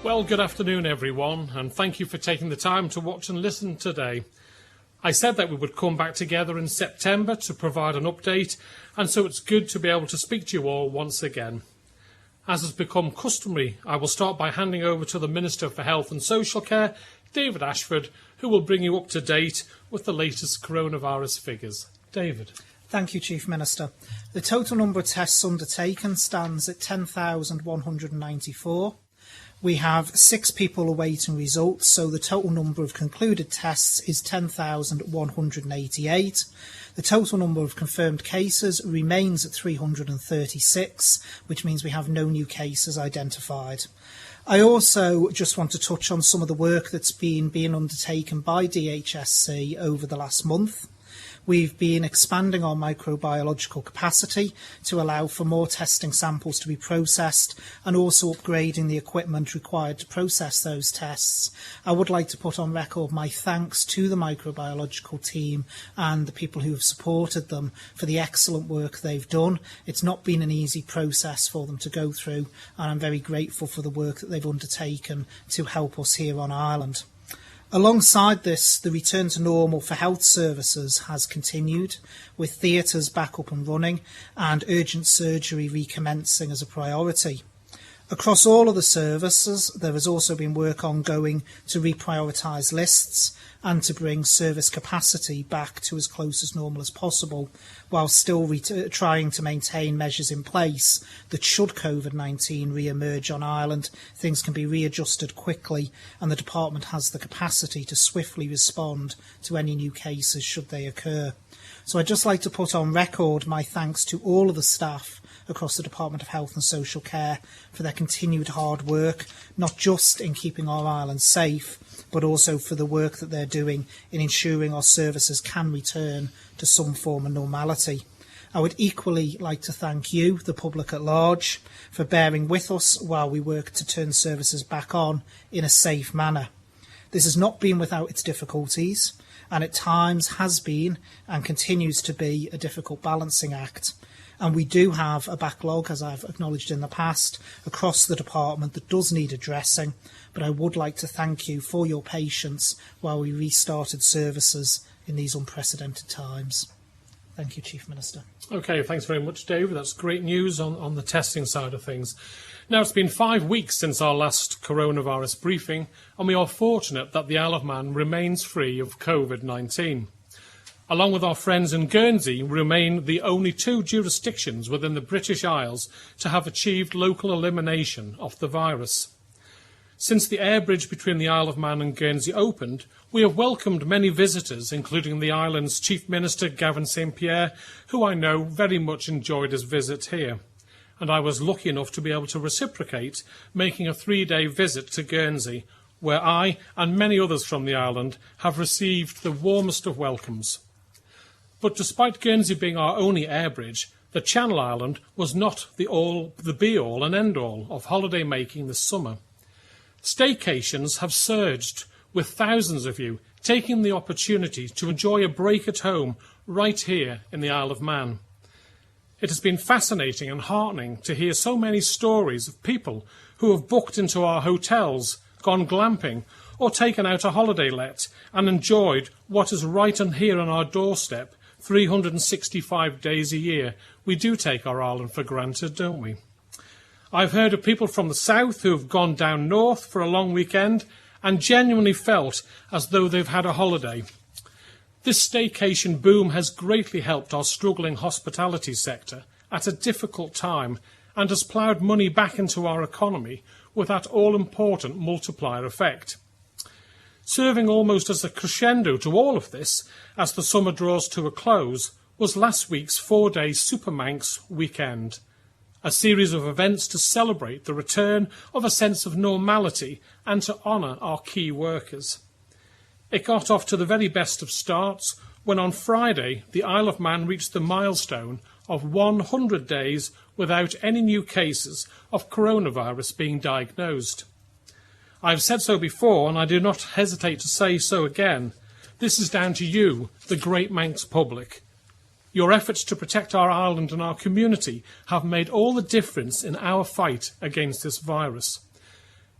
Well, good afternoon, everyone, and thank you for taking the time to watch and listen today. I said that we would come back together in September to provide an update, and so it's good to be able to speak to you all once again. As has become customary, I will start by handing over to the Minister for Health and Social Care, David Ashford, who will bring you up to date with the latest coronavirus figures. David. Thank you, Chief Minister. The total number of tests undertaken stands at 10,194. We have 6 people awaiting results, so the total number of concluded tests is 10,188. The total number of confirmed cases remains at 336, which means we have no new cases identified. I also just want to touch on some of the work that's been undertaken by DHSC over the last month. We've been expanding our microbiological capacity to allow for more testing samples to be processed and also upgrading the equipment required to process those tests. I would like to put on record my thanks to the microbiological team and the people who have supported them for the excellent work they've done. It's not been an easy process for them to go through, and I'm very grateful for the work that they've undertaken to help us here on Ireland. Alongside this, the return to normal for health services has continued, with theatres back up and running and urgent surgery recommencing as a priority. Across all of the services, there has also been work ongoing to reprioritise lists and to bring service capacity back to as close as normal as possible, while still trying to maintain measures in place that should COVID-19 re-emerge on Ireland, things can be readjusted quickly and the Department has the capacity to swiftly respond to any new cases should they occur. So I'd just like to put on record my thanks to all of the staff across the Department of Health and Social Care for their continued hard work, not just in keeping our island safe, but also for the work that they're doing in ensuring our services can return to some form of normality. I would equally like to thank you, the public at large, for bearing with us while we work to turn services back on in a safe manner. This has not been without its difficulties, and at times has been and continues to be a difficult balancing act. And we do have a backlog, as I've acknowledged in the past, across the department that does need addressing, but I would like to thank you for your patience while we restarted services in these unprecedented times. Thank you, Chief Minister. OK, thanks very much, David. That's great news on the testing side of things. Now, it's been 5 weeks since our last coronavirus briefing, and we are fortunate that the Isle of Man remains free of COVID-19. Along with our friends in Guernsey, we remain the only 2 jurisdictions within the British Isles to have achieved local elimination of the virus. Since the air bridge between the Isle of Man and Guernsey opened, we have welcomed many visitors, including the island's Chief Minister, Gavin St Pierre, who I know very much enjoyed his visit here. And I was lucky enough to be able to reciprocate, making a 3-day visit to Guernsey, where I and many others from the island have received the warmest of welcomes. But despite Guernsey being our only air bridge, the Channel Island was not the be-all and end-all of holiday making this summer. Staycations have surged, with thousands of you taking the opportunity to enjoy a break at home right here in the Isle of Man. It has been fascinating and heartening to hear so many stories of people who have booked into our hotels, gone glamping, or taken out a holiday let and enjoyed what is right on here on our doorstep 365 days a year. We do take our island for granted, don't we? I've heard of people from the south who have gone down north for a long weekend and genuinely felt as though they've had a holiday. This staycation boom has greatly helped our struggling hospitality sector at a difficult time and has ploughed money back into our economy with that all-important multiplier effect. Serving almost as a crescendo to all of this, as the summer draws to a close, was last week's 4-day Supermanx weekend, a series of events to celebrate the return of a sense of normality and to honour our key workers. It got off to the very best of starts when on Friday the Isle of Man reached the milestone of 100 days without any new cases of coronavirus being diagnosed. I have said so before, and I do not hesitate to say so again. This is down to you, the great Manx public. Your efforts to protect our island and our community have made all the difference in our fight against this virus.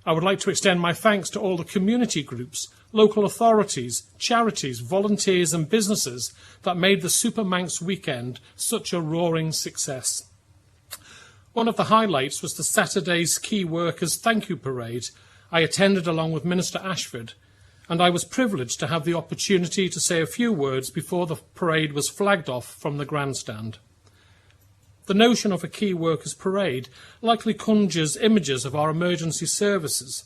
I would like to extend my thanks to all the community groups, local authorities, charities, volunteers and businesses that made the Super Manx weekend such a roaring success. One of the highlights was the Saturday's Key Workers Thank You Parade I attended along with Minister Ashford, and I was privileged to have the opportunity to say a few words before the parade was flagged off from the grandstand. The notion of a Key Workers Parade likely conjures images of our emergency services,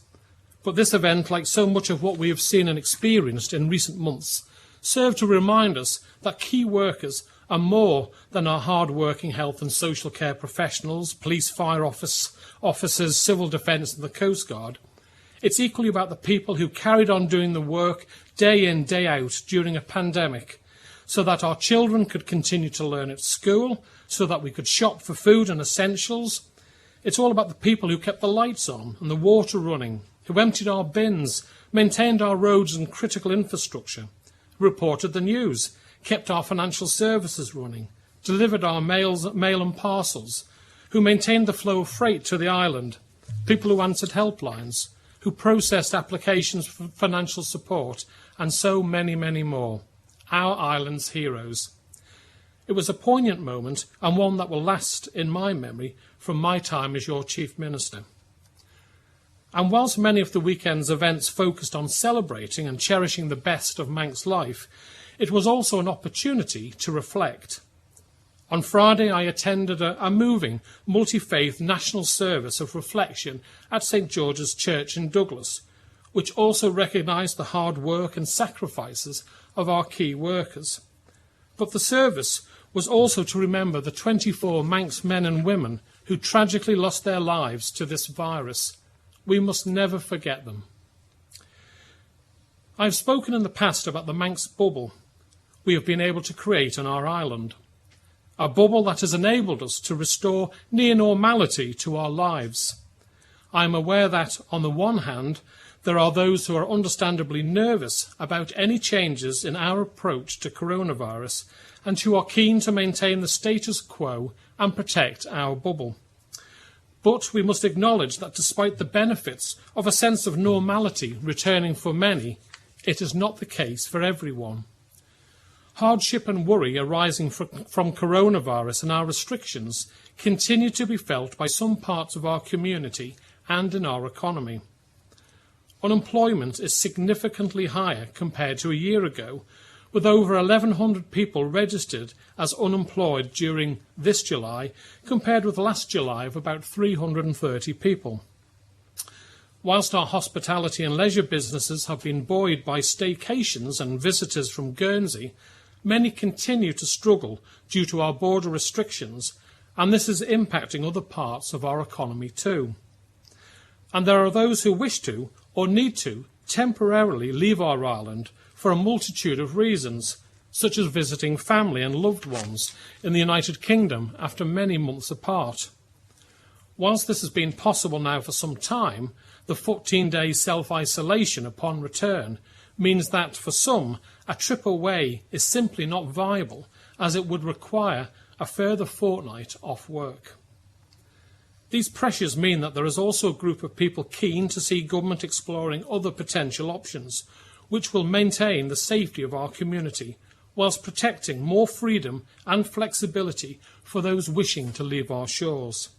but this event, like so much of what we have seen and experienced in recent months, served to remind us that key workers are more than our hard-working health and social care professionals, police, fire officers, civil defence and the Coast Guard. It's equally about the people who carried on doing the work day in, day out during a pandemic, so that our children could continue to learn at school, so that we could shop for food and essentials. It's all about the people who kept the lights on and the water running, who emptied our bins, maintained our roads and critical infrastructure, who reported the news, kept our financial services running, delivered our mail and parcels, who maintained the flow of freight to the island, people who answered helplines, who processed applications for financial support, and so many, many more. Our island's heroes. It was a poignant moment and one that will last in my memory from my time as your Chief Minister. And whilst many of the weekend's events focused on celebrating and cherishing the best of Manx life, it was also an opportunity to reflect. On Friday, I attended a moving, multi-faith national service of reflection at St George's Church in Douglas, which also recognised the hard work and sacrifices of our key workers. But the service was also to remember the 24 Manx men and women who tragically lost their lives to this virus. We must never forget them. I have spoken in the past about the Manx bubble we have been able to create on our island. A bubble that has enabled us to restore near normality to our lives. I am aware that, on the one hand, there are those who are understandably nervous about any changes in our approach to coronavirus and who are keen to maintain the status quo and protect our bubble. But we must acknowledge that despite the benefits of a sense of normality returning for many, it is not the case for everyone. Hardship and worry arising from coronavirus and our restrictions continue to be felt by some parts of our community and in our economy. Unemployment is significantly higher compared to a year ago, with over 1,100 people registered as unemployed during this July, compared with last July of about 330 people. Whilst our hospitality and leisure businesses have been buoyed by staycations and visitors from Guernsey, many continue to struggle due to our border restrictions, and this is impacting other parts of our economy too. And there are those who wish to, or need to, temporarily leave our island for a multitude of reasons, such as visiting family and loved ones in the United Kingdom after many months apart. Whilst this has been possible now for some time, the 14-day self-isolation upon return means that, for some, a trip away is simply not viable, as it would require a further fortnight off work. These pressures mean that there is also a group of people keen to see government exploring other potential options, which will maintain the safety of our community, whilst protecting more freedom and flexibility for those wishing to leave our shores.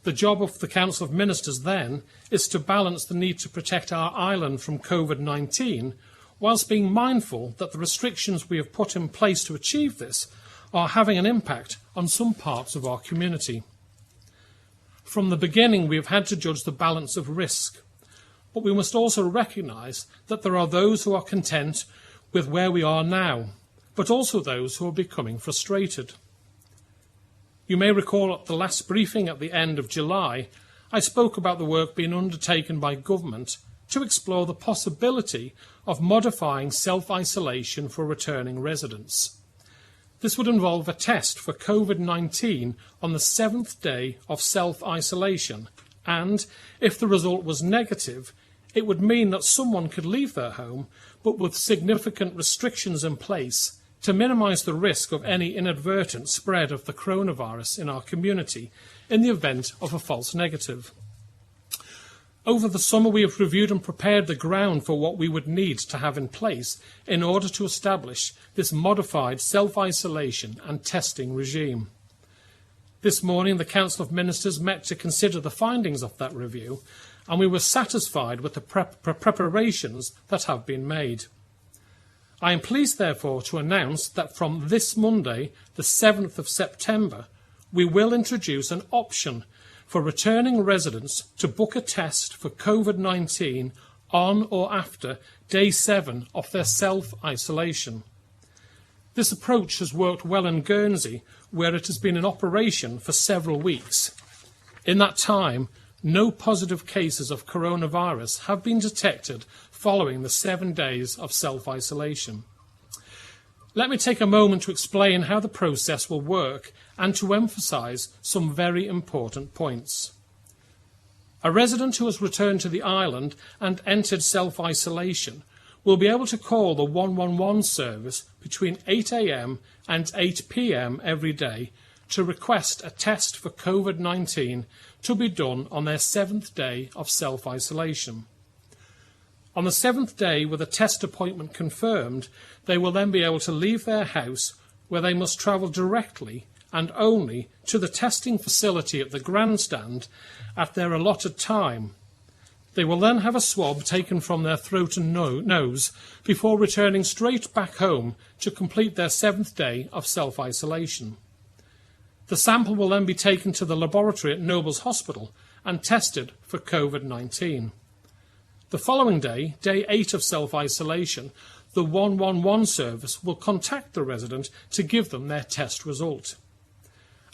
The job of the Council of Ministers, then, is to balance the need to protect our island from COVID-19, whilst being mindful that the restrictions we have put in place to achieve this are having an impact on some parts of our community. From the beginning, we have had to judge the balance of risk, but we must also recognise that there are those who are content with where we are now, but also those who are becoming frustrated. You may recall at the last briefing at the end of July, I spoke about the work being undertaken by government to explore the possibility of modifying self-isolation for returning residents. This would involve a test for COVID-19 on the 7th day of self-isolation, and if the result was negative, it would mean that someone could leave their home, but with significant restrictions in place to minimise the risk of any inadvertent spread of the coronavirus in our community in the event of a false negative. Over the summer, we have reviewed and prepared the ground for what we would need to have in place in order to establish this modified self-isolation and testing regime. This morning, the Council of Ministers met to consider the findings of that review, and we were satisfied with the preparations that have been made. I am pleased, therefore, to announce that from this Monday, the 7th of September, we will introduce an option for returning residents to book a test for COVID-19 on or after day 7 of their self-isolation. This approach has worked well in Guernsey, where it has been in operation for several weeks. In that time, no positive cases of coronavirus have been detected following the 7 days of self-isolation. Let me take a moment to explain how the process will work and to emphasise some very important points. A resident who has returned to the island and entered self-isolation will be able to call the 111 service between 8 a.m. and 8 p.m. every day to request a test for COVID-19 to be done on their 7th day of self-isolation. On the 7th day, with a test appointment confirmed, they will then be able to leave their house, where they must travel directly and only to the testing facility at the grandstand at their allotted time. They will then have a swab taken from their throat and nose before returning straight back home to complete their 7th day of self-isolation. The sample will then be taken to the laboratory at Nobles Hospital and tested for COVID-19. The following day, day 8 of self-isolation, the 111 service will contact the resident to give them their test result.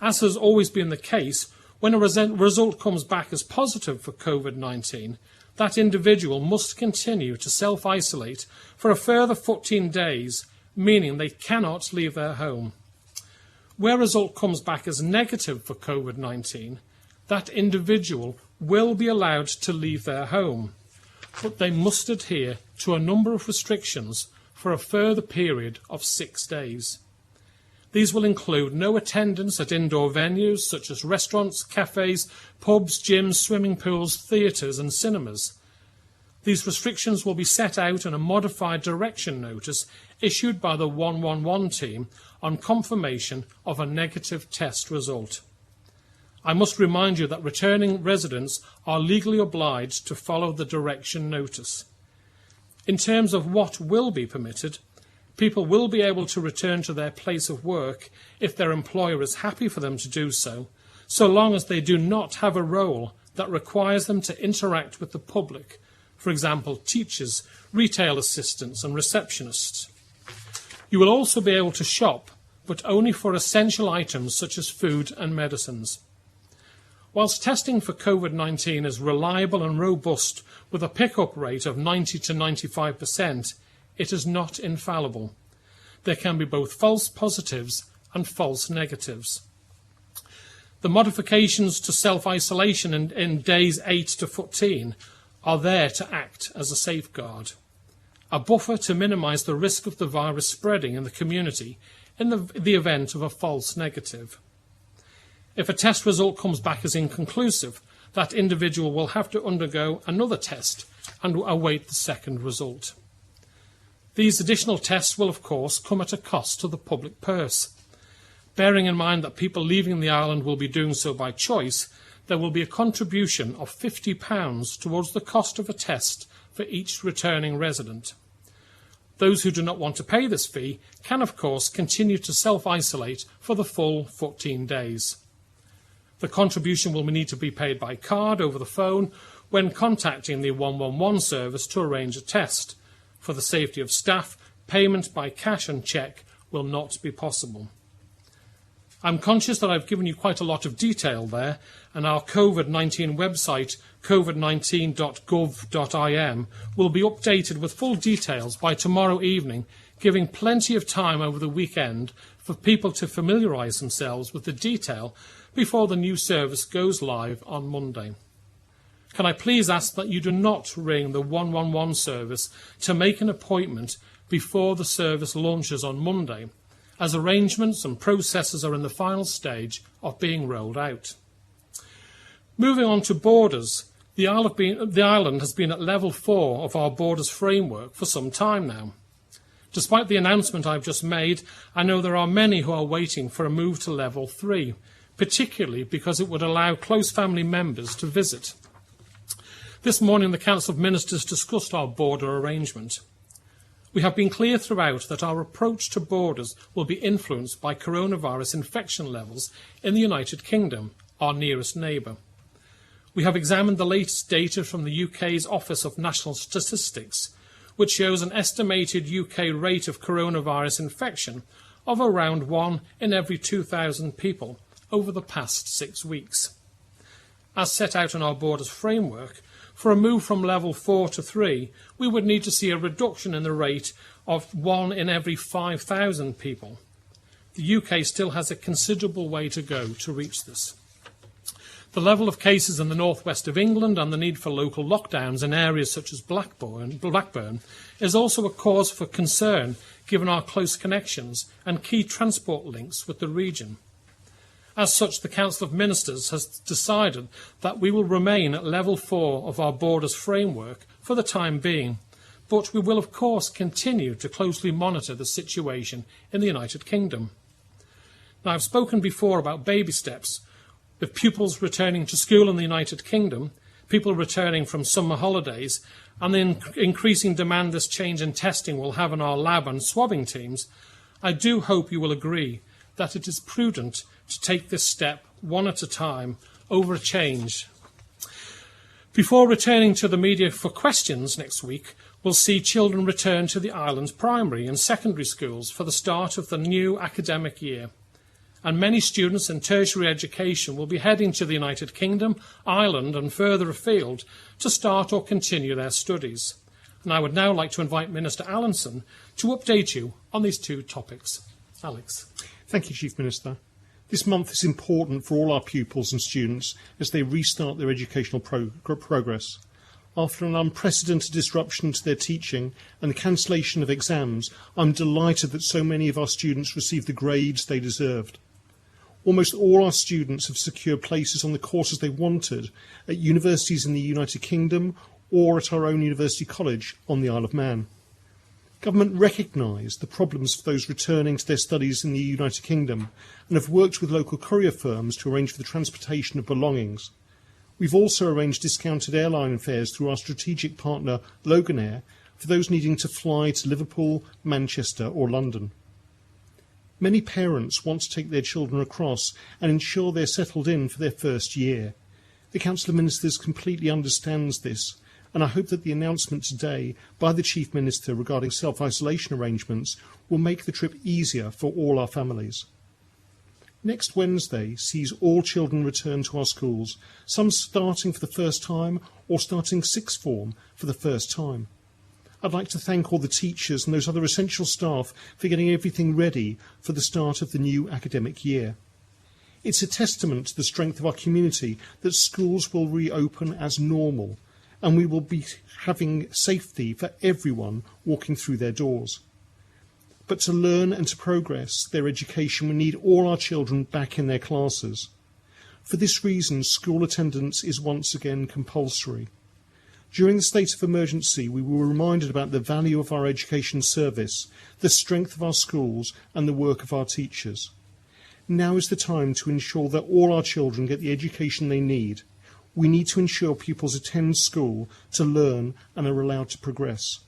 As has always been the case, when a result comes back as positive for COVID-19, that individual must continue to self-isolate for a further 14 days, meaning they cannot leave their home. Where a result comes back as negative for COVID-19, that individual will be allowed to leave their home, but they must adhere to a number of restrictions for a further period of 6 days. These will include no attendance at indoor venues such as restaurants, cafes, pubs, gyms, swimming pools, theatres and cinemas. These restrictions will be set out in a modified direction notice issued by the 111 team on confirmation of a negative test result. I must remind you that returning residents are legally obliged to follow the direction notice. In terms of what will be permitted, people will be able to return to their place of work if their employer is happy for them to do so, so long as they do not have a role that requires them to interact with the public, for example, teachers, retail assistants and receptionists. You will also be able to shop, but only for essential items such as food and medicines. Whilst testing for COVID-19 is reliable and robust with a pick-up rate of 90 to 95%, it is not infallible. There can be both false positives and false negatives. The modifications to self-isolation in days 8 to 14 are there to act as a safeguard, a buffer to minimise the risk of the virus spreading in the community in the event of a false negative. If a test result comes back as inconclusive, that individual will have to undergo another test and await the second result. These additional tests will, of course, come at a cost to the public purse. Bearing in mind that people leaving the island will be doing so by choice, there will be a contribution of £50 towards the cost of a test for each returning resident. Those who do not want to pay this fee can, of course, continue to self-isolate for the full 14 days. The contribution will need to be paid by card over the phone when contacting the 111 service to arrange a test. For the safety of staff, payment by cash and cheque will not be possible. I'm conscious that I've given you quite a lot of detail there, and our COVID-19 website, covid19.gov.im, will be updated with full details by tomorrow evening, giving plenty of time over the weekend for people to familiarise themselves with the detail before the new service goes live on Monday. Can I please ask that you do not ring the 111 service to make an appointment before the service launches on Monday, as arrangements and processes are in the final stage of being rolled out. Moving on to borders, The island has been at level 4 of our borders framework for some time now. Despite the announcement I've just made, I know there are many who are waiting for a move to level 3, particularly because it would allow close family members to visit. This morning, the Council of Ministers discussed our border arrangement. We have been clear throughout that our approach to borders will be influenced by coronavirus infection levels in the United Kingdom, our nearest neighbour. We have examined the latest data from the UK's Office of National Statistics, which shows an estimated UK rate of coronavirus infection of around 1 in every 2,000 people over the past 6 weeks. As set out in our borders framework, for a move from level 4 to 3, we would need to see a reduction in the rate of 1 in every 5,000 people. The UK still has a considerable way to go to reach this. The level of cases in the northwest of England and the need for local lockdowns in areas such as Blackburn is also a cause for concern given our close connections and key transport links with the region. As such, the Council of Ministers has decided that we will remain at level 4 of our borders framework for the time being, but we will of course continue to closely monitor the situation in the United Kingdom. Now, I've spoken before about baby steps. With pupils returning to school in the United Kingdom, people returning from summer holidays, and the increasing demand this change in testing will have on our lab and swabbing teams, I do hope you will agree that it is prudent to take this step one at a time over a change. Before returning to the media for questions next week, we'll see children return to the island's primary and secondary schools for the start of the new academic year. And many students in tertiary education will be heading to the United Kingdom, Ireland and further afield to start or continue their studies. And I would now like to invite Minister Allinson to update you on these two topics. Alex. Thank you, Chief Minister. This month is important for all our pupils and students as they restart their educational progress. After an unprecedented disruption to their teaching and the cancellation of exams, I'm delighted that so many of our students received the grades they deserved. Almost all our students have secured places on the courses they wanted at universities in the United Kingdom or at our own university college on the Isle of Man. Government recognised the problems for those returning to their studies in the United Kingdom and have worked with local courier firms to arrange for the transportation of belongings. We've also arranged discounted airline fares through our strategic partner Loganair for those needing to fly to Liverpool, Manchester or London. Many parents want to take their children across and ensure they're settled in for their first year. The Council of Ministers completely understands this, and I hope that the announcement today by the Chief Minister regarding self-isolation arrangements will make the trip easier for all our families. Next Wednesday sees all children return to our schools, some starting for the first time or starting sixth form for the first time. I'd like to thank all the teachers and those other essential staff for getting everything ready for the start of the new academic year. It's a testament to the strength of our community that schools will reopen as normal, and we will be having safety for everyone walking through their doors. But to learn and to progress their education, we need all our children back in their classes. For this reason, school attendance is once again compulsory. During the state of emergency, we were reminded about the value of our education service, the strength of our schools and the work of our teachers. Now is the time to ensure that all our children get the education they need. We need to ensure pupils attend school to learn and are allowed to progress.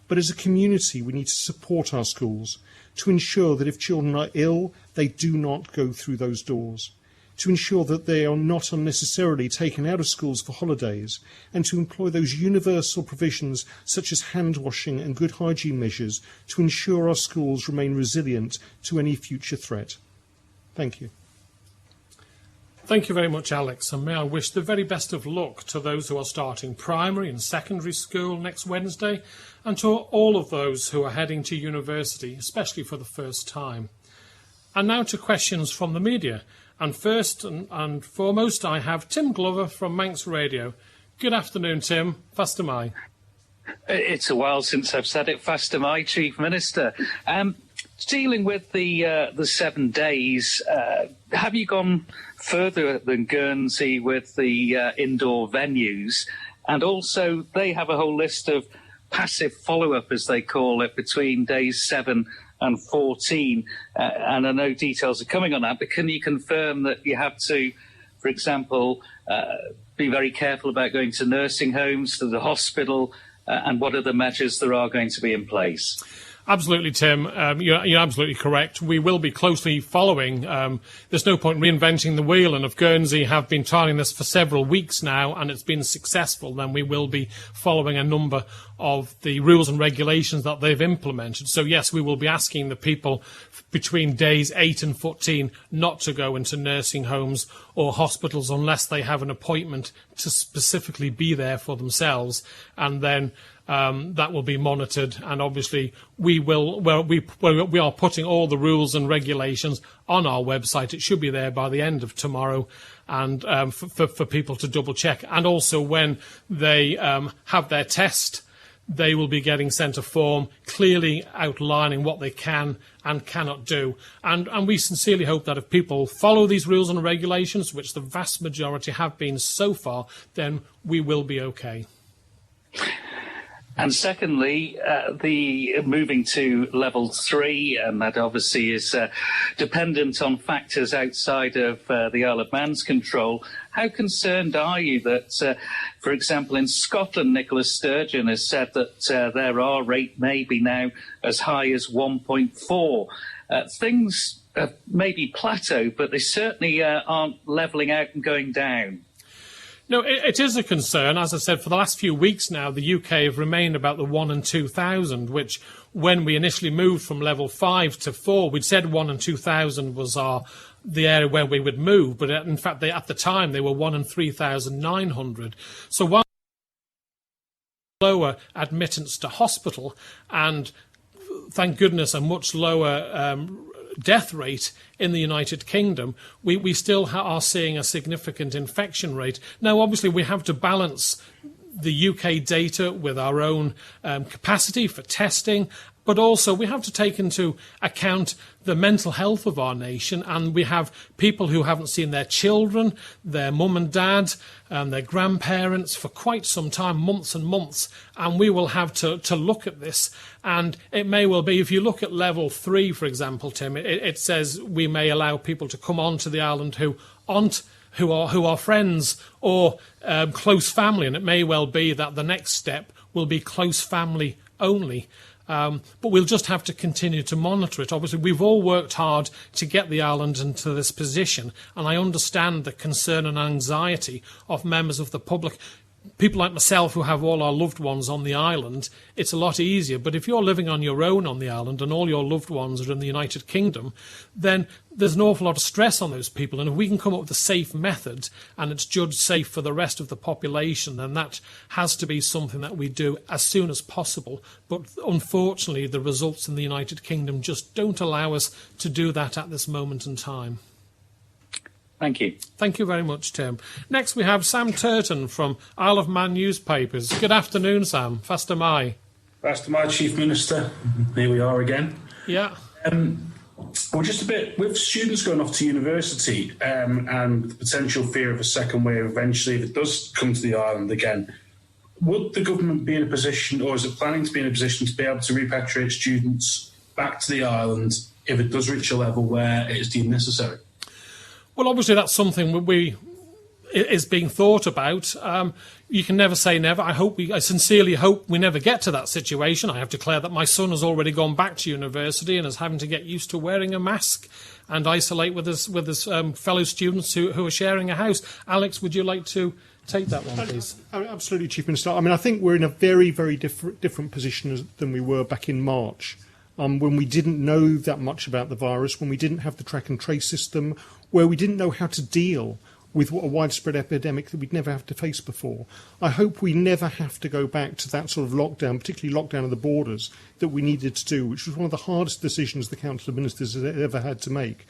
But as a community, we need to support our schools to ensure that if children are ill, they do not go through those doors, to ensure that they are not unnecessarily taken out of schools for holidays, and to employ those universal provisions such as hand washing and good hygiene measures to ensure our schools remain resilient to any future threat. Thank you. Thank you very much, Alex, and may I wish the very best of luck to those who are starting primary and secondary school next Wednesday, and to all of those who are heading to university, especially for the first time. And now to questions from the media. And first and foremost, I have Tim Glover from Manx Radio. Good afternoon, Tim. Fastyr mie. It's a while since I've said it. Fastyr mie, Chief Minister. Dealing with the 7 days, have you gone further than Guernsey with the indoor venues? And also, they have a whole list of passive follow-up, as they call it, between days 7 and 14. And I know details are coming on that, but can you confirm that you have to, for example, be very careful about going to nursing homes, to the hospital, and what other measures there are going to be in place? Absolutely, Tim. You're absolutely correct. We will be closely following. There's no point reinventing the wheel, and if Guernsey have been trialling this for several weeks now and it's been successful, then we will be following a number of the rules and regulations that they've implemented. So, yes, we will be asking the people between days 8 and 14 not to go into nursing homes or hospitals unless they have an appointment to specifically be there for themselves, and then that will be monitored, and obviously we are putting all the rules and regulations on our website. It should be there by the end of tomorrow, and for people to double check. And also when they have their test, they will be getting sent a form clearly outlining what they can and cannot do. And we sincerely hope that if people follow these rules and regulations, which the vast majority have been so far, then we will be okay. And secondly, the moving to level 3, and that obviously is dependent on factors outside of the Isle of Man's control. How concerned are you that, for example, in Scotland, Nicola Sturgeon has said that their R rate may be now as high as 1.4. Things have maybe plateaued, but they certainly aren't levelling out and going down. No, it is a concern. As I said, for the last few weeks now, the UK have remained about the 1 and 2,000, which when we initially moved from level 5 to 4, we'd said 1 and 2,000 was the area where we would move. But in fact, at the time, they were 1 and 3,900. So while lower admittance to hospital and, thank goodness, a much lower death rate in the United Kingdom, we still are seeing a significant infection rate. Now, obviously, we have to balance the UK data with our own capacity for testing, but also we have to take into account the mental health of our nation, and we have people who haven't seen their children, their mum and dad, their grandparents for quite some time, months and months, and we will have to look at this. And it may well be, if you look at level 3, for example, Tim, it says we may allow people to come onto the island who are friends or close family, and it may well be that the next step will be close family only. But we'll just have to continue to monitor it. Obviously, we've all worked hard to get the island into this position, and I understand the concern and anxiety of members of the public. People like myself who have all our loved ones on the island, it's a lot easier. But if you're living on your own on the island and all your loved ones are in the United Kingdom, then there's an awful lot of stress on those people. And if we can come up with a safe method and it's judged safe for the rest of the population, then that has to be something that we do as soon as possible. But unfortunately, the results in the United Kingdom just don't allow us to do that at this moment in time. Thank you. Thank you very much, Tim. Next, we have Sam Turton from Isle of Man newspapers. Good afternoon, Sam. Fastyr Mai. Fastyr Mai, Chief Minister. Here we are again. Yeah. Well, just a bit, with students going off to university and the potential fear of a second wave eventually, if it does come to the island again, would the government be in a position, or is it planning to be in a position to be able to repatriate students back to the island if it does reach a level where it is deemed necessary? Well, obviously, that's something is being thought about. You can never say never. I sincerely hope we never get to that situation. I have declared that my son has already gone back to university and is having to get used to wearing a mask and isolate with his fellow students who are sharing a house. Alex, would you like to take that one, please? Absolutely, Chief Minister. I mean, I think we're in a very, very different position than we were back in March. When we didn't know that much about the virus, when we didn't have the track and trace system, where we didn't know how to deal with a widespread epidemic that we'd never have to face before. I hope we never have to go back to that sort of lockdown, particularly lockdown of the borders, that we needed to do, which was one of the hardest decisions the Council of Ministers has ever had to make.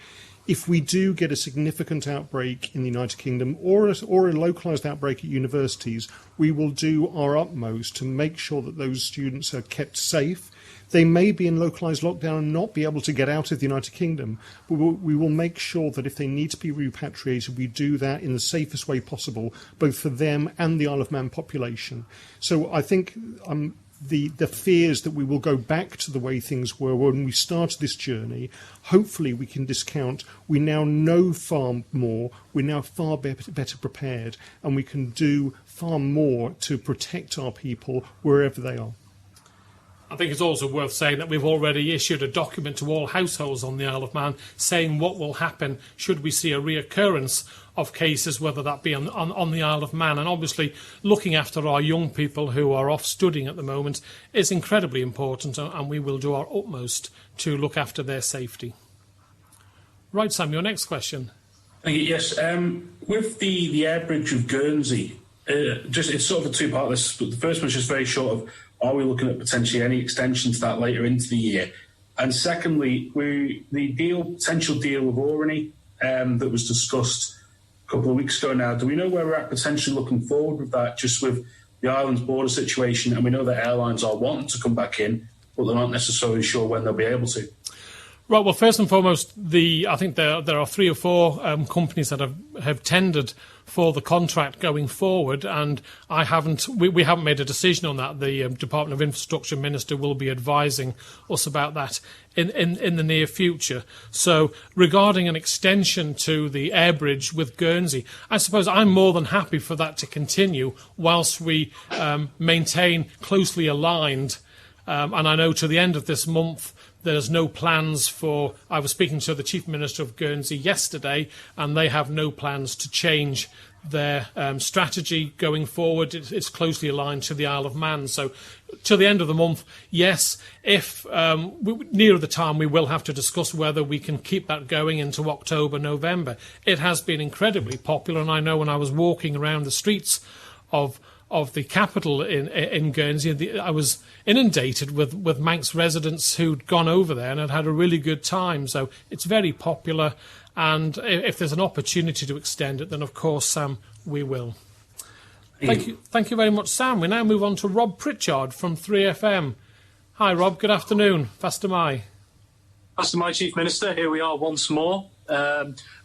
If we do get a significant outbreak in the United Kingdom or a localised outbreak at universities, we will do our utmost to make sure that those students are kept safe, They may be in localised lockdown and not be able to get out of the United Kingdom, but we will make sure that if they need to be repatriated, we do that in the safest way possible, both for them and the Isle of Man population. So I think the fears that we will go back to the way things were when we started this journey, hopefully we can discount. We now know far more, we're now far better prepared, and we can do far more to protect our people wherever they are. I think it's also worth saying that we've already issued a document to all households on the Isle of Man saying what will happen should we see a reoccurrence of cases, whether that be on the Isle of Man. And obviously looking after our young people who are off studying at the moment is incredibly important, and we will do our utmost to look after their safety. Right, Sam, your next question. Thank you. Yes, with the air bridge of Guernsey, it's sort of a two-part list, but the first one's just very short of, are we looking at potentially any extension to that later into the year? And secondly, the potential deal with Orkney that was discussed a couple of weeks ago now, do we know where we're at potentially looking forward with that, just with the island's border situation? And we know that airlines are wanting to come back in, but they're not necessarily sure when they'll be able to. Right, well, first and foremost, I think there are 3 or 4 companies that have tendered for the contract going forward, and we haven't made a decision on that. The Department of Infrastructure Minister will be advising us about that in the near future. So regarding an extension to the air bridge with Guernsey, I suppose I'm more than happy for that to continue whilst we maintain closely aligned, and I know to the end of this month, there's no plans for. I was speaking to the Chief Minister of Guernsey yesterday, and they have no plans to change their strategy going forward. It's closely aligned to the Isle of Man. So to the end of the month, yes, if nearer the time, we will have to discuss whether we can keep that going into October, November. It has been incredibly popular, and I know when I was walking around the streets of the capital in Guernsey, I was inundated with Manx residents who'd gone over there and had a really good time. So it's very popular, and if there's an opportunity to extend it, then of course, Sam, we will. Thank you very much, Sam. We now move on to Rob Pritchard from 3FM. Hi, Rob. Good afternoon. Faster Mai. Faster Mai, Chief Minister. Here we are once more.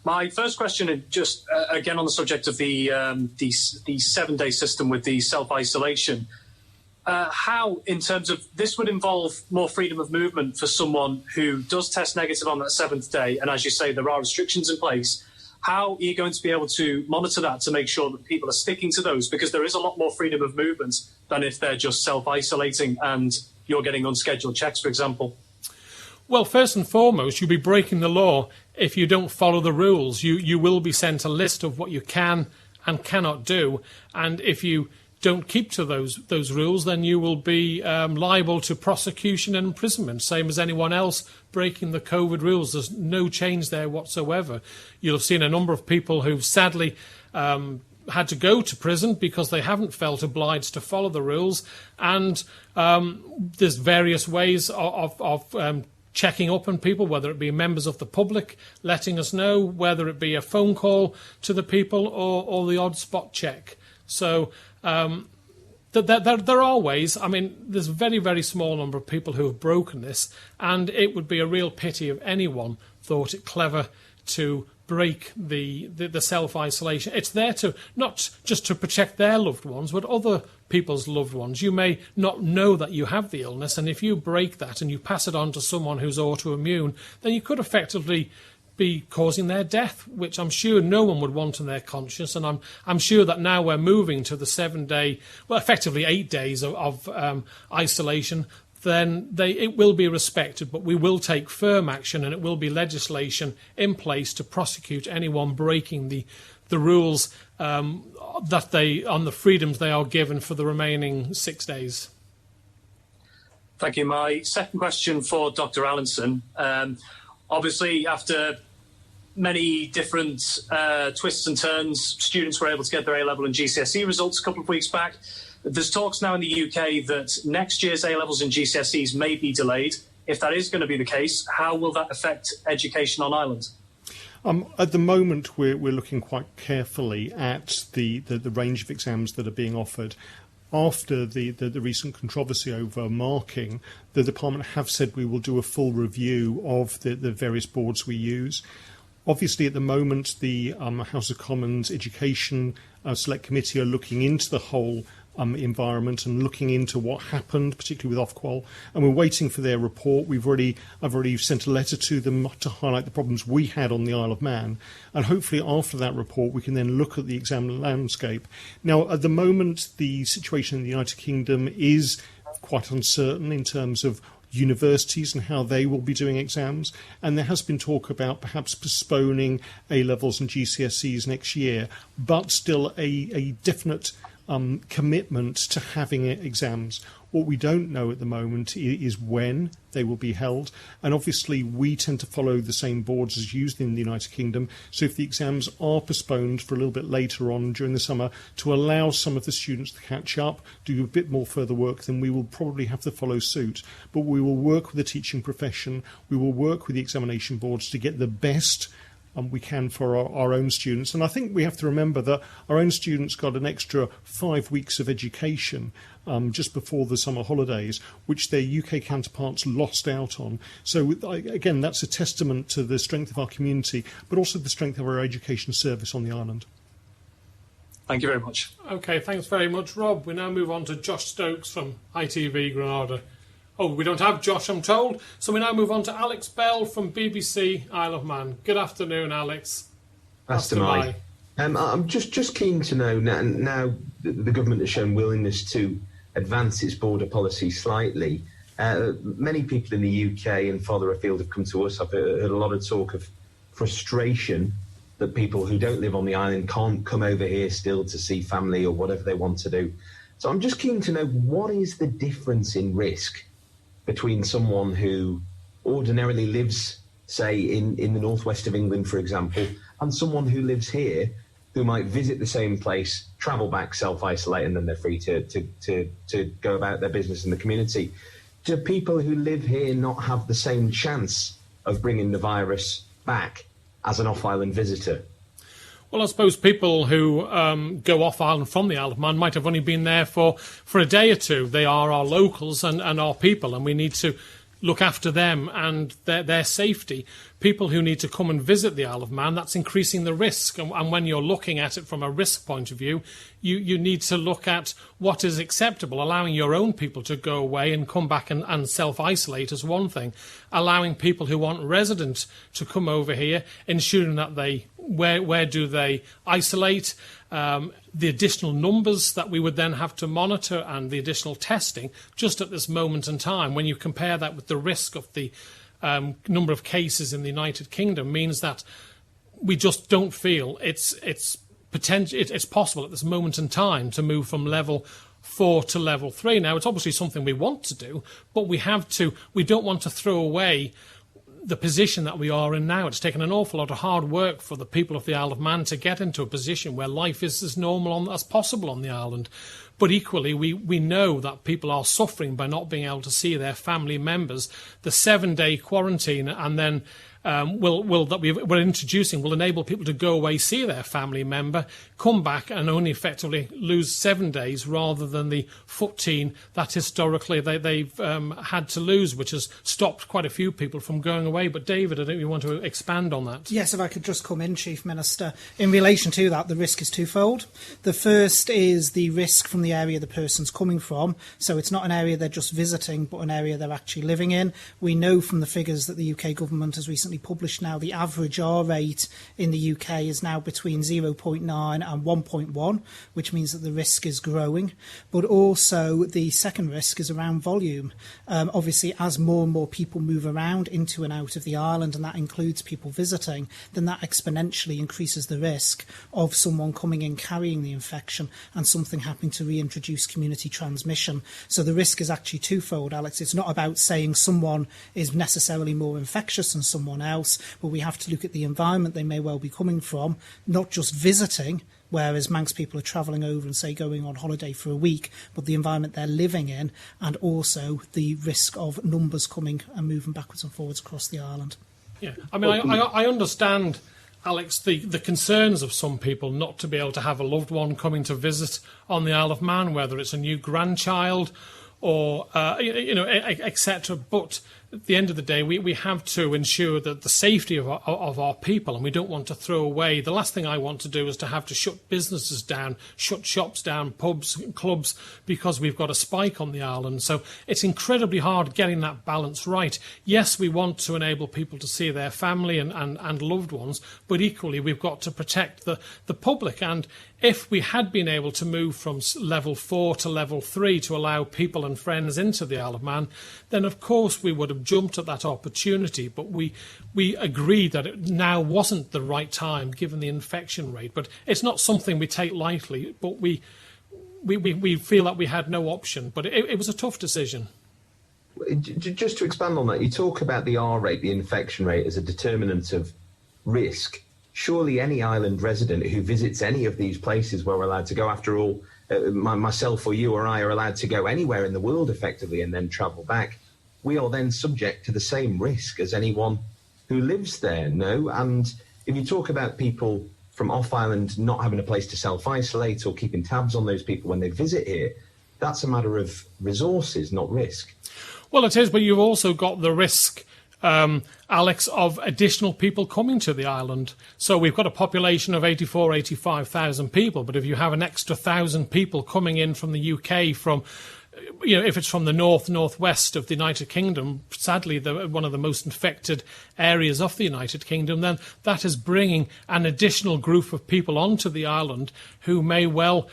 My first question is just again on the subject of the 7-day system with the self-isolation. How, in terms of this, would involve more freedom of movement for someone who does test negative on that 7th day, and as you say, there are restrictions in place. How are you going to be able to monitor that to make sure that people are sticking to those? Because there is a lot more freedom of movement than if they're just self-isolating and you're getting unscheduled checks, for example. Well, first and foremost, you'll be breaking the law if you don't follow the rules. You will be sent a list of what you can and cannot do, and if you don't keep to those rules, then you will be liable to prosecution and imprisonment, same as anyone else breaking the COVID rules. There's no change there whatsoever. You'll have seen a number of people who've sadly had to go to prison because they haven't felt obliged to follow the rules, and there's various ways of checking up on people, whether it be members of the public letting us know, whether it be a phone call to the people or the odd spot check. So there are ways. I mean, there's a very, very small number of people who have broken this, and it would be a real pity if anyone thought it clever to break the self-isolation. It's there to not just to protect their loved ones, but other people's loved ones. You may not know that you have the illness, and if you break that and you pass it on to someone who's autoimmune, then you could effectively be causing their death, which I'm sure no one would want in their conscience. And I'm sure that now we're moving to the 7-day, well, effectively 8 days of isolation, then it will be respected, but we will take firm action, and it will be legislation in place to prosecute anyone breaking the rules on the freedoms they are given for the remaining 6 days. Thank you. My second question for Dr. Allinson. Obviously, after many different twists and turns, students were able to get their A-level and GCSE results a couple of weeks back. There's talks now in the UK that next year's A-levels and GCSEs may be delayed. If that is going to be the case, how will that affect education on Ireland? At the moment, we're looking quite carefully at the range of exams that are being offered. after the recent controversy over marking, the department have said we will do a full review of the various boards we use. Obviously, at the moment, the House of Commons Education Select Committee are looking into the whole environment and looking into what happened, particularly with Ofqual, and we're waiting for their report. I've already sent a letter to them to highlight the problems we had on the Isle of Man, and hopefully after that report we can then look at the exam landscape. Now, at the moment, the situation in the United Kingdom is quite uncertain in terms of universities and how they will be doing exams, and there has been talk about perhaps postponing A-levels and GCSEs next year, but still a definite commitment to having exams. What we don't know at the moment is when they will be held, and obviously we tend to follow the same boards as used in the United Kingdom, so if the exams are postponed for a little bit later on during the summer to allow some of the students to catch up, do a bit more further work, then we will probably have to follow suit. But we will work with the teaching profession, we will work with the examination boards to get the best we can for our own students. And I think we have to remember that our own students got an extra 5 weeks of education just before the summer holidays, which their UK counterparts lost out on. So again, that's a testament to the strength of our community, but also the strength of our education service on the island. Thank you very much. OK, thanks very much, Rob. We now move on to Josh Stokes from ITV Granada. Oh, we don't have Josh, I'm told. So we now move on to Alex Bell from BBC Isle of Man. Good afternoon, Alex. Afternoon. I'm just keen to know, now the government has shown willingness to advance its border policy slightly. Many people in the UK and farther afield have come to us. I've heard a lot of talk of frustration that people who don't live on the island can't come over here still to see family or whatever they want to do. So I'm just keen to know, what is the difference in risk between someone who ordinarily lives, say, in the northwest of England, for example, and someone who lives here, who might visit the same place, travel back, self-isolate, and then they're free to go about their business in the community? Do people who live here not have the same chance of bringing the virus back as an off-island visitor? Well, I suppose people who go off island from the Isle of Man might have only been there for a day or two. They are our locals and our people, and we need to look after them and their safety. People who need to come and visit the Isle of Man, that's increasing the risk. And when you're looking at it from a risk point of view, you need to look at what is acceptable. Allowing your own people to go away and come back and self-isolate is one thing. Allowing people who aren't resident to come over here, ensuring that where do they isolate, the additional numbers that we would then have to monitor and the additional testing just at this moment in time, when you compare that with the risk of the number of cases in the United Kingdom, means that we just don't feel it's possible at this moment in time to move from level 4 to level 3. Now, it's obviously something we want to do, but we don't want to throw away the position that we are in now. It's taken an awful lot of hard work for the people of the Isle of Man to get into a position where life is as normal as possible on the island. But equally, we know that people are suffering by not being able to see their family members. The 7-day quarantine and then we're introducing will enable people to go away, see their family member, come back and only effectively lose 7 days rather than the 14 that historically they've had to lose, which has stopped quite a few people from going away. But David, I think you want to expand on that. Yes, if I could just come in, Chief Minister. In relation to that, the risk is twofold. The first is the risk from the area the person's coming from. So it's not an area they're just visiting, but an area they're actually living in. We know from the figures that the UK government has recently published now, the average R rate in the UK is now between 0.9 and 1.1, which means that the risk is growing. But also the second risk is around volume. Obviously, as more and more people move around into and out of the island, and that includes people visiting, then that exponentially increases the risk of someone coming in carrying the infection and something happening to reintroduce community transmission. So the risk is actually twofold, Alex. It's not about saying someone is necessarily more infectious than someone else, but we have to look at the environment they may well be coming from, not just visiting, whereas Manx people are travelling over and, say, going on holiday for a week, but the environment they're living in, and also the risk of numbers coming and moving backwards and forwards across the island. Yeah, I mean, I understand Alex, the concerns of some people not to be able to have a loved one coming to visit on the Isle of Man, whether it's a new grandchild or, etc. But at the end of the day, we have to ensure that the safety of our people, and we don't want to throw away. The last thing I want to do is to have to shut businesses down, shut shops down, pubs, clubs, because we've got a spike on the island. So it's incredibly hard getting that balance right. Yes, we want to enable people to see their family and loved ones, but equally we've got to protect the public. And if we had been able to move from level 4 to level 3 to allow people and friends into the Isle of Man, then of course we would have jumped at that opportunity. But we agreed that it now wasn't the right time given the infection rate. But it's not something we take lightly, but we feel that we had no option. But it was a tough decision. Just to expand on that, you talk about the R rate, the infection rate, as a determinant of risk. Surely any island resident who visits any of these places where we're allowed to go, after all, myself or you or I are allowed to go anywhere in the world effectively and then travel back, we are then subject to the same risk as anyone who lives there, no? And if you talk about people from off-island not having a place to self-isolate or keeping tabs on those people when they visit here, that's a matter of resources, not risk. Well, it is, but you've also got the risk, Alex, of additional people coming to the island. So we've got a population of 85,000 people, but if you have an extra 1,000 people coming in from the UK, from, if it's from the northwest of the United Kingdom, sadly one of the most infected areas of the United Kingdom, then that is bringing an additional group of people onto the island who may well,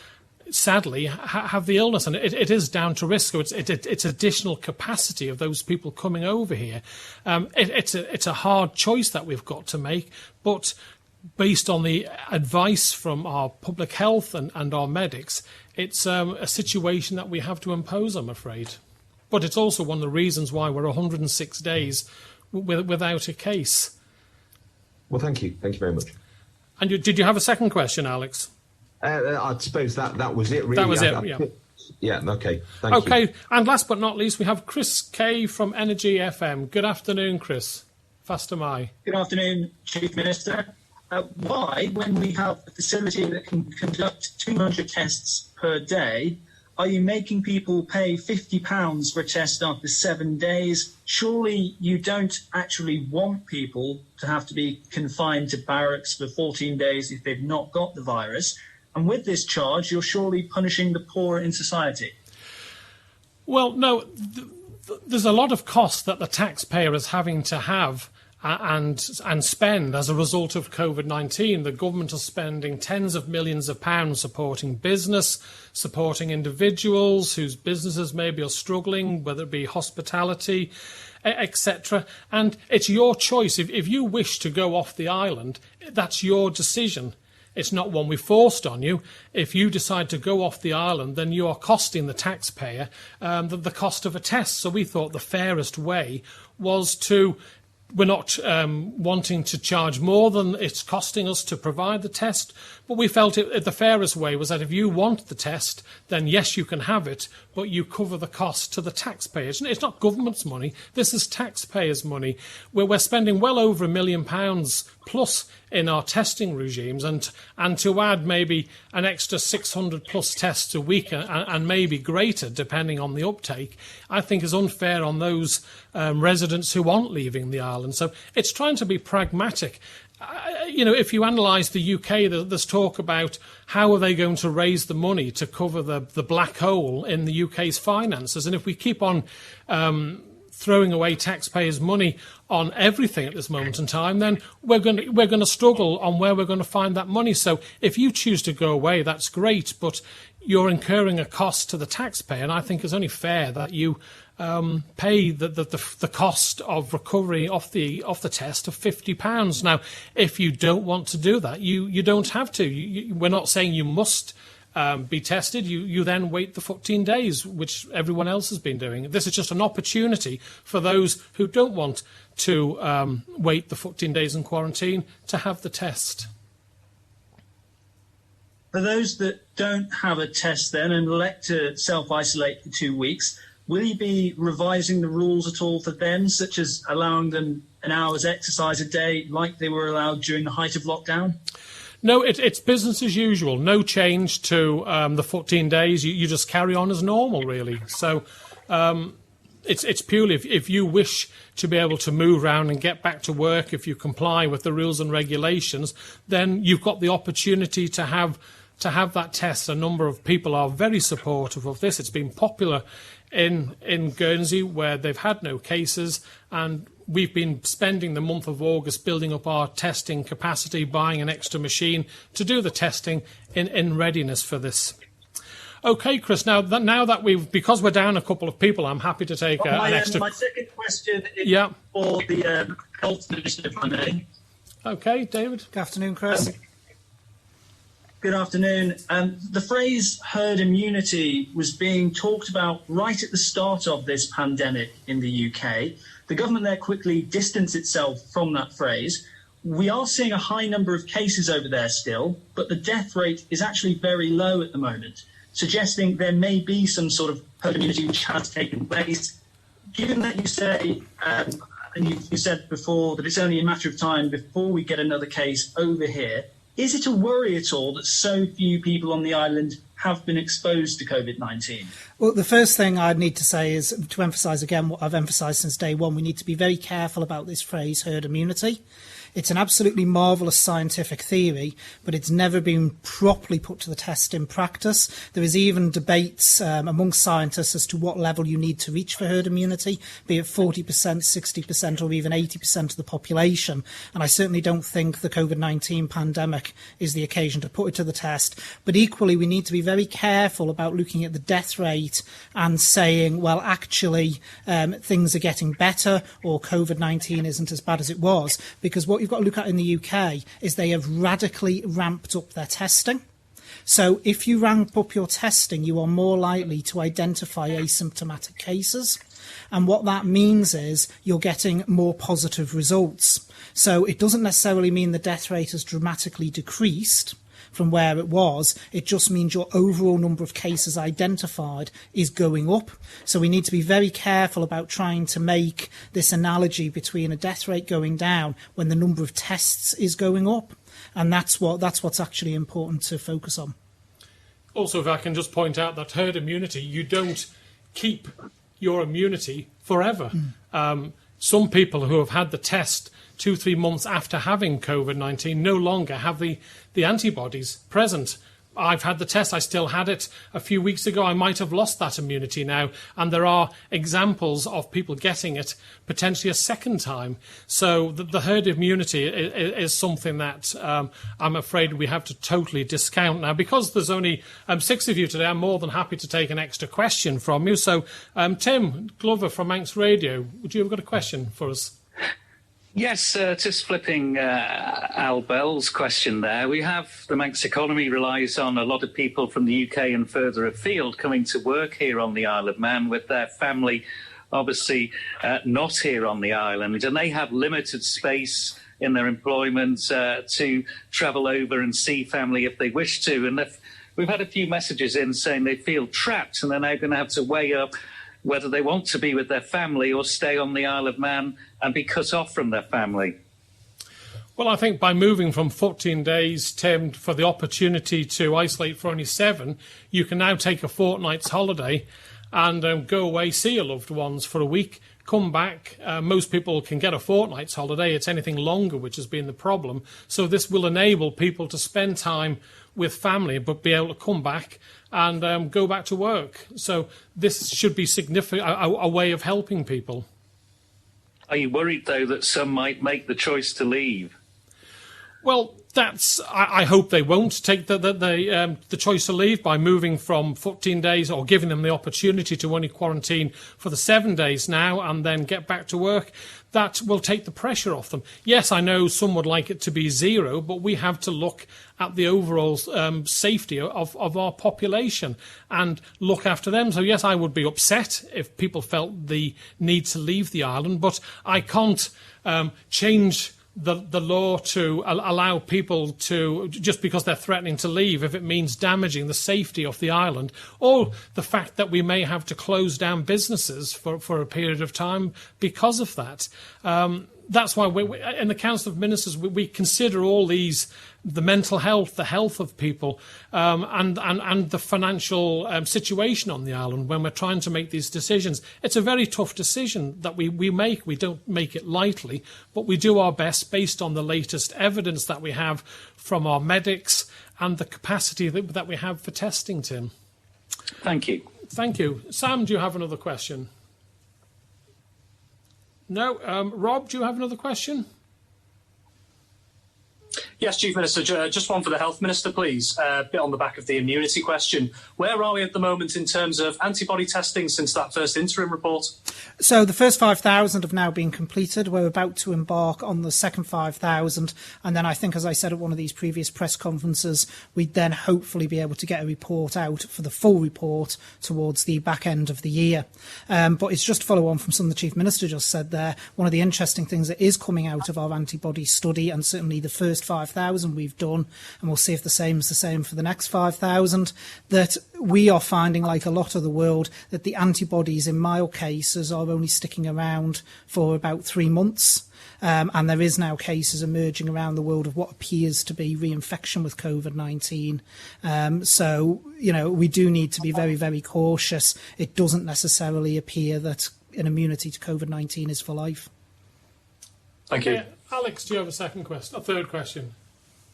sadly, have the illness, and it is down to risk. So it's additional capacity of those people coming over here. It's a hard choice that we've got to make, but based on the advice from our public health and our medics, it's a situation that we have to impose, I'm afraid. But it's also one of the reasons why we're 106 days without a case. Well, thank you. Thank you very much. And did you have a second question, Alex? I suppose that was it, really. That was it, yeah. Yeah, okay. Thank you. Okay, and last but not least, we have Chris Kay from Energy FM. Good afternoon, Chris. Fast am I. Good afternoon, Chief Minister. Why, when we have a facility that can conduct 200 tests per day, are you making people pay £50 for a test after 7 days? Surely you don't actually want people to have to be confined to barracks for 14 days if they've not got the virus. And with this charge, you're surely punishing the poor in society. Well, no, there's a lot of cost that the taxpayer is having to have and spend as a result of COVID-19. The government is spending tens of millions of pounds supporting business, supporting individuals whose businesses maybe are struggling, whether it be hospitality, etc. And it's your choice. If you wish to go off the island, that's your decision. It's not one we forced on you. If you decide to go off the island, then you are costing the taxpayer the cost of a test. So we thought the fairest way was to... We're not wanting to charge more than it's costing us to provide the test, but we felt the fairest way was that if you want the test, then yes, you can have it, but you cover the cost to the taxpayers. It's not government's money, this is taxpayers' money. We're spending well over £1 million plus in our testing regimes, and to add maybe an extra 600 plus tests a week and maybe greater depending on the uptake, I think is unfair on those residents who aren't leaving the island. So it's trying to be pragmatic. If you analyse the UK, there's talk about how are they going to raise the money to cover the black hole in the UK's finances, and if we keep on throwing away taxpayers' money on everything at this moment in time, then we're going to struggle on where we're going to find that money. So if you choose to go away, that's great, but you're incurring a cost to the taxpayer, and I think it's only fair that you pay the cost of recovery off the test of £50. Now, if you don't want to do that, you don't have to. We're not saying you must be tested. You then wait the 14 days, which everyone else has been doing. This is just an opportunity for those who don't want to wait the 14 days in quarantine to have the test. For those that don't have a test then and elect to self-isolate for 2 weeks, will you be revising the rules at all for them, such as allowing them an hour's exercise a day like they were allowed during the height of lockdown? No, it's business as usual. No change to the 14 days. You just carry on as normal, really. So it's purely if you wish to be able to move around and get back to work, if you comply with the rules and regulations, then you've got the opportunity to have that test. A number of people are very supportive of this. It's been popular in Guernsey, where they've had no cases, and we've been spending the month of August building up our testing capacity, buying an extra machine to do the testing in readiness for this. Okay, Chris, now that because we're down a couple of people, I'm happy to take an extra... My second question is for the health minister, if I may. Okay, David. Good afternoon, Chris. Good afternoon. The phrase herd immunity was being talked about right at the start of this pandemic in the UK. The government there quickly distanced itself from that phrase. We are seeing a high number of cases over there still, but the death rate is actually very low at the moment, suggesting there may be some sort of herd immunity which has taken place. Given that you say, and you said before, that it's only a matter of time before we get another case over here, is it a worry at all that so few people on the island have been exposed to COVID-19? Well, the first thing I'd need to say is to emphasise again what I've emphasised since day one. We need to be very careful about this phrase herd immunity. It's an absolutely marvellous scientific theory, but it's never been properly put to the test in practice. There is even debates among scientists as to what level you need to reach for herd immunity, be it 40%, 60% or even 80% of the population. And I certainly don't think the COVID-19 pandemic is the occasion to put it to the test. But equally, we need to be very careful about looking at the death rate and saying, well, actually, things are getting better or COVID-19 isn't as bad as it was, because what you've got to look at in the UK is they have radically ramped up their testing. So if you ramp up your testing, you are more likely to identify asymptomatic cases. And what that means is you're getting more positive results. So it doesn't necessarily mean the death rate has dramatically decreased from where it was. It just means your overall number of cases identified is going up. So we need to be very careful about trying to make this analogy between a death rate going down when the number of tests is going up. And that's what's actually important to focus on. Also, if I can just point out that herd immunity, you don't keep your immunity forever. Some people who have had the test 2-3 months after having COVID-19 no longer have the antibodies present. I've had the test, I still had it a few weeks ago. I might have lost that immunity now. And there are examples of people getting it potentially a second time. So the herd immunity is something that I'm afraid we have to totally discount now. Because there's only 6 of you today, I'm more than happy to take an extra question from you. So Tim Glover from Manx Radio, would you have got a question for us? Yes, just flipping Al Bell's question there. We have the Manx economy relies on a lot of people from the UK and further afield coming to work here on the Isle of Man with their family, obviously not here on the island, and they have limited space in their employment to travel over and see family if they wish to. And we've had a few messages in saying they feel trapped and they're now going to have to weigh up whether they want to be with their family or stay on the Isle of Man and be cut off from their family. Well, I think by moving from 14 days, Tim, for the opportunity to isolate for only 7, you can now take a fortnight's holiday and go away, see your loved ones for a week, come back. Most people can get a fortnight's holiday. It's anything longer which has been the problem. So this will enable people to spend time with family but be able to come back and go back to work. So this should be significant, a way of helping people. Are you worried, though, that some might make the choice to leave? Well, I hope they won't take the choice to leave by moving from 14 days or giving them the opportunity to only quarantine for the 7 days now and then get back to work. That will take the pressure off them. Yes, I know some would like it to be 0, but we have to look at the overall safety of our population and look after them. So, yes, I would be upset if people felt the need to leave the island, but I can't change the law to allow people to, just because they're threatening to leave, if it means damaging the safety of the island, or the fact that we may have to close down businesses for a period of time because of that. That's why in the Council of Ministers we consider all these, the mental health, the health of people, and the financial situation on the island when we're trying to make these decisions. It's a very tough decision that we make. We don't make it lightly, but we do our best based on the latest evidence that we have from our medics and the capacity that we have for testing, Tim. Thank you. Thank you. Sam, do you have another question? No. Rob, do you have another question? Yes, Chief Minister, just one for the Health Minister, please. A bit on the back of the immunity question. Where are we at the moment in terms of antibody testing since that first interim report? So the first 5,000 have now been completed. We're about to embark on the second 5,000. And then I think, as I said at one of these previous press conferences, we'd then hopefully be able to get a report out for the full report towards the back end of the year. But it's just to follow on from something the Chief Minister just said there. One of the interesting things that is coming out of our antibody study, and certainly the first 5,000 we've done, and we'll see if the same is the same for the next 5,000, that we are finding, like a lot of the world, that the antibodies in mild cases are only sticking around for about 3 months. And there is now cases emerging around the world of what appears to be reinfection with COVID-19. So, we do need to be very, very cautious. It doesn't necessarily appear that an immunity to COVID-19 is for life. Thank you. Alex, do you have a third question?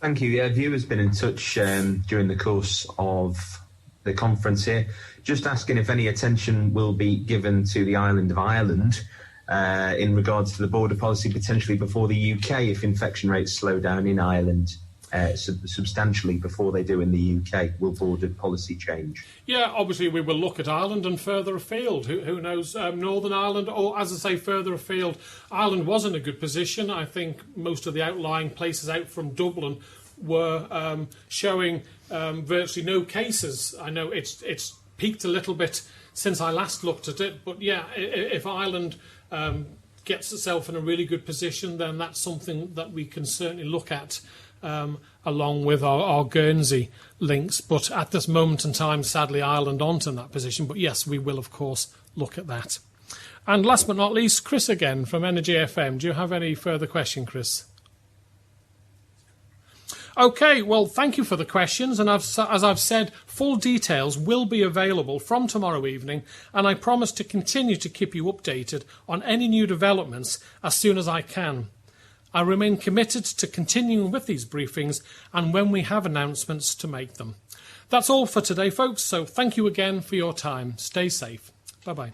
Thank you. Yeah, Viewer's been in touch during the course of the conference here, just asking if any attention will be given to the island of Ireland in regards to the border policy potentially before the UK, if infection rates slow down in Ireland substantially before they do in the UK. Will border policy change? Yeah, obviously we will look at Ireland and further afield. Who knows, Northern Ireland, or as I say, further afield. Ireland was in a good position. I think most of the outlying places out from Dublin were showing virtually no cases. I know it's peaked a little bit since I last looked at it, but yeah, if Ireland gets itself in a really good position, then that's something that we can certainly look at along with our Guernsey links. But at this moment in time, sadly, Ireland aren't in that position. But yes, we will, of course, look at that. And last but not least, Chris again from Energy FM. Do you have any further question, Chris? OK, well, thank you for the questions. And as I've said, full details will be available from tomorrow evening. And I promise to continue to keep you updated on any new developments as soon as I can. I remain committed to continuing with these briefings and when we have announcements to make them. That's all for today, folks. So thank you again for your time. Stay safe. Bye-bye.